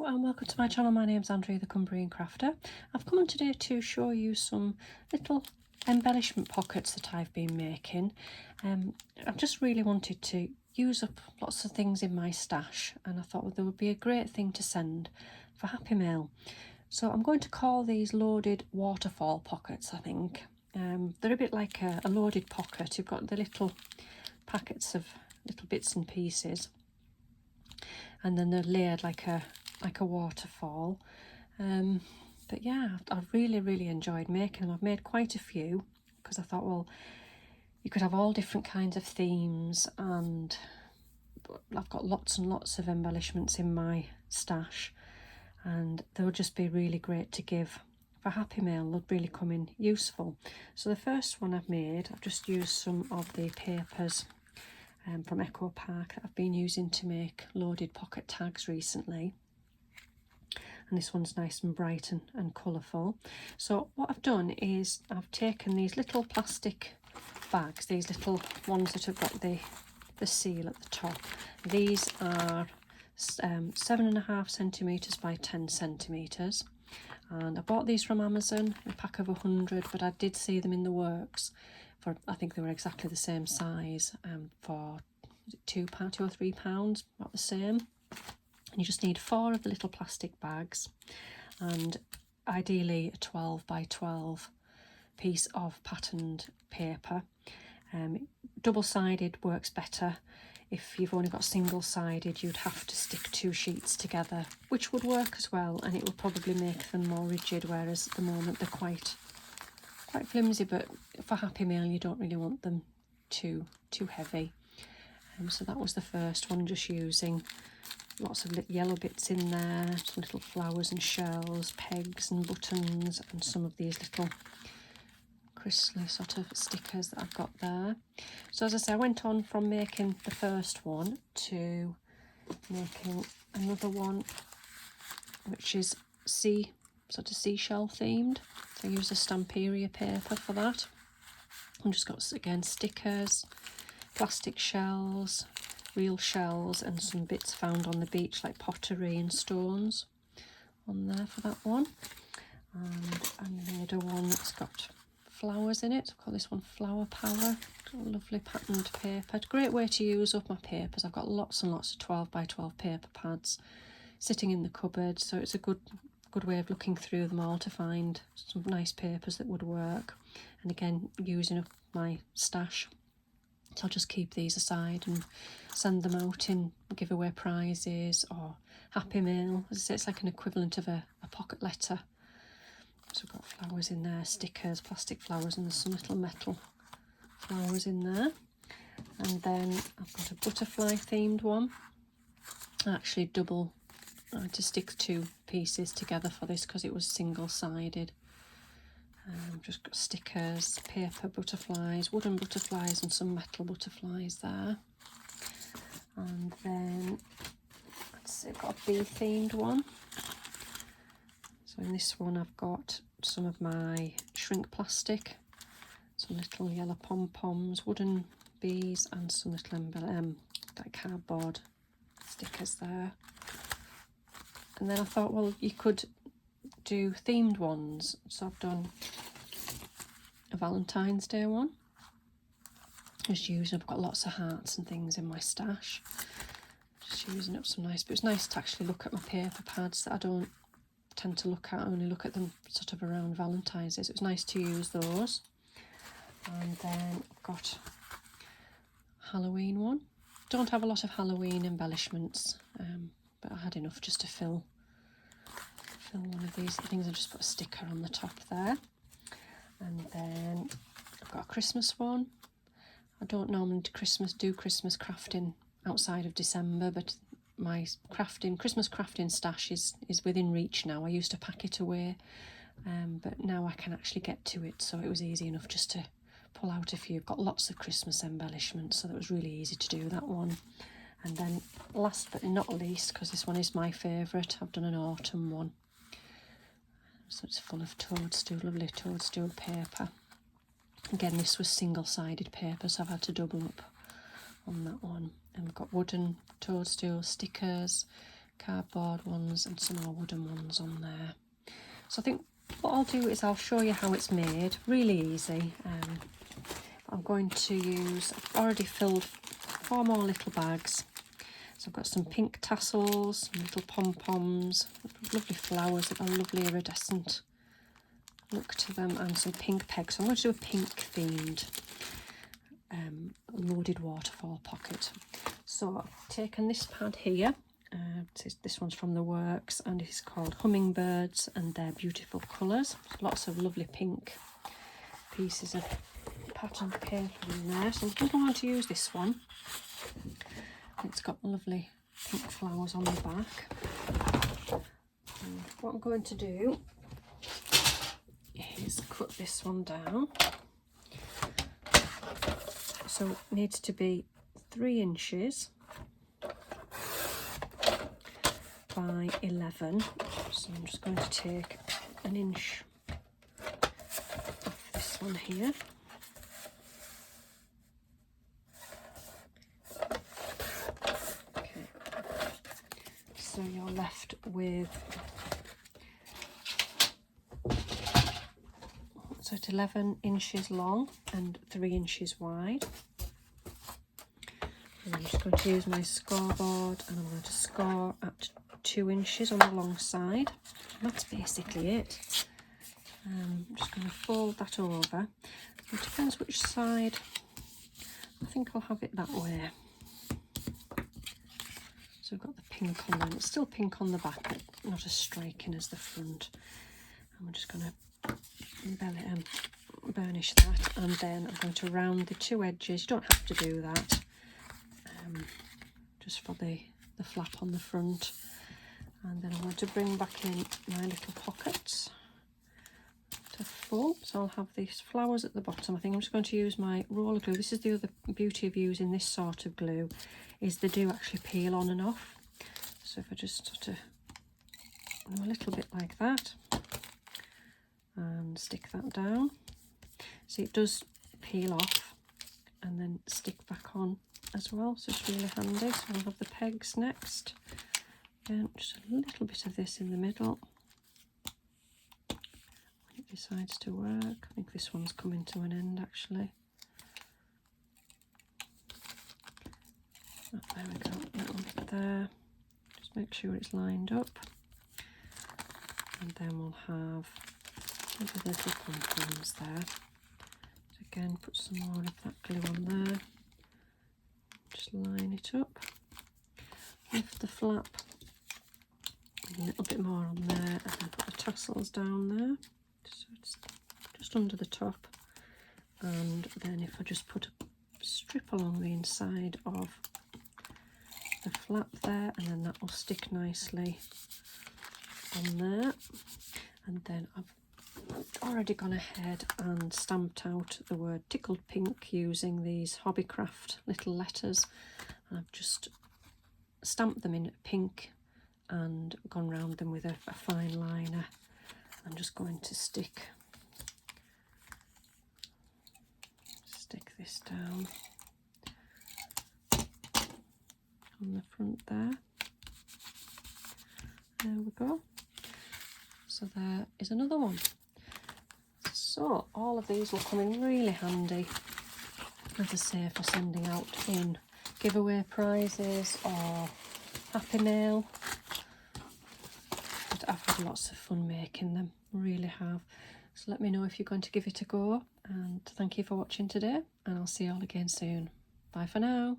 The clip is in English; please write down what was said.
and welcome to my channel. My name's Andrea, the Cumbrian Crafter. I've come on today to show you some little embellishment pockets that I've been making. I've just really wanted to use up lots of things in my stash, and I thought, well, there would be a great thing to send for Happy Mail. So I'm going to call these loaded waterfall pockets, I think. They're a bit like a loaded pocket. You've got the little packets of little bits and pieces, and then they're layered like a waterfall. But yeah, I've really enjoyed making them. I've made quite a few because I thought, well, you could have all different kinds of themes, and I've got lots and lots of embellishments in my stash, and they would just be really great to give for Happy Mail. They'd really come in useful. So the first one I've made, I've just used some of the papers from Echo Park that I've been using to make loaded pocket tags recently, and this one's nice and bright and colourful. So what I've done is I've taken these little plastic bags, these little ones that have got the seal at the top. These are 7.5 centimetres by 10 centimetres, and I bought these from Amazon, a pack of 100, but I did see them in the works for, I think they were exactly the same size, for £2 or £3, about the same. And you just need 4 of the little plastic bags, and ideally a 12 by 12 piece of patterned paper. Double-sided works better. If you've only got single-sided, you'd have to stick 2 sheets together, which would work as well, and it would probably make them more rigid, whereas at the moment they're quite flimsy. But for Happy Mail, you don't really want them too heavy. So that was the first one, just using lots of little yellow bits in there, some little flowers and shells, pegs and buttons, and some of these little crystally sort of stickers that I've got there. So as I say, I went on from making the first one to making another one, which is sort of seashell themed. So I used a Stamperia paper for that. I've just got, again, stickers, plastic shells, real shells, and some bits found on the beach like pottery and stones on there for that one. And I made a one that's got flowers in it. I'll call this one Flower Power. Lovely patterned paper. Great way to use up my papers. I've got lots and lots of 12 by 12 paper pads sitting in the cupboard, so it's a good way of looking through them all to find some nice papers that would work. And again, using up my stash, so I'll just keep these aside and send them out in giveaway prizes or Happy Mail. As I say, it's like an equivalent of a pocket letter. So I've got flowers in there, stickers, plastic flowers, and there's some little metal flowers in there. And then I've got a butterfly themed one. I actually I had to stick 2 pieces together for this because it was single-sided. Just got stickers, paper butterflies, wooden butterflies, and some metal butterflies there. And then, let's see, I've got a bee themed one. So in this one I've got some of my shrink plastic, some little yellow pom-poms, wooden bees, and some little like cardboard stickers there. And then I thought, well, you could do themed ones. So I've done a Valentine's Day one. I've got lots of hearts and things in my stash. Just using up some nice, but it's nice to actually look at my paper pads that I don't tend to look at. I only look at them sort of around Valentine's Day, so it's nice to use those. And then I've got Halloween one. Don't have a lot of Halloween embellishments, but I had enough just to fill one of these things. I just put a sticker on the top there. And then I've got a Christmas one. I don't normally do Christmas crafting outside of December, but my Christmas crafting stash is within reach now. I used to pack it away, but now I can actually get to it, so it was easy enough just to pull out a few. I've got lots of Christmas embellishments, so that was really easy to do that one. And then last but not least, because this one is my favourite, I've done an autumn one. So it's full of toadstool, lovely toadstool paper. Again, this was single-sided paper, so I've had to double up on that one. And we've got wooden toadstool stickers, cardboard ones and some more wooden ones on there. So I think what I'll do is I'll show you how it's made, really easy. I'm going to use, I've already filled 4 more little bags. So I've got some pink tassels, some little pom-poms, lovely flowers that are lovely iridescent look to them, and some pink pegs. So I'm going to do a pink themed loaded waterfall pocket. So I've taken this pad here. This one's from the Works and it's called Hummingbirds and Their Beautiful Colours. Lots of lovely pink pieces of pattern paper in there. So I'm going to use this one. It's got lovely pink flowers on the back. And what I'm going to do is cut this one down. So it needs to be 3 inches by 11. So I'm just going to take 1 inch off this one here. Okay, so you're left with, so it's 11 inches long and 3 inches wide. And I'm just going to use my scoreboard and I'm going to score at 2 inches on the long side. And that's basically it. I'm just going to fold that over. It depends which side. I think I'll have it that way. So we've got the pink on there. It's still pink on the back, but not as striking as the front. And we're just going to burnish that, and then I'm going to round the 2 edges. You don't have to do that, just for the flap on the front. And then I'm going to bring back in my little pockets to full. So I'll have these flowers at the bottom. I think I'm just going to use my roller glue. This is the other beauty of using this sort of glue, is they do actually peel on and off. So if I just sort of do a little bit like that and stick that down. See, it does peel off and then stick back on as well, so it's really handy. So I'll have the pegs next. Again, just a little bit of this in the middle. When it decides to work. I think this one's coming to an end actually. Oh, there we go, a little bit there. Just make sure it's lined up. And then we'll have the little pom-poms there. So again, put some more of that glue on there. Just line it up. Lift the flap. A little bit more on there, and then put the tassels down there. So it's just under the top. And then if I just put a strip along the inside of the flap there, and then that will stick nicely on there. And then I've already gone ahead and stamped out the word Tickled Pink using these Hobbycraft little letters. And I've just stamped them in pink and gone round them with a fine liner. I'm just going to stick this down on the front there. There we go. So there is another one. So all of these will come in really handy, as I say, for sending out in giveaway prizes or Happy Mail. But I've had lots of fun making them, really have. So let me know if you're going to give it a go, and thank you for watching today, and I'll see you all again soon. Bye for now.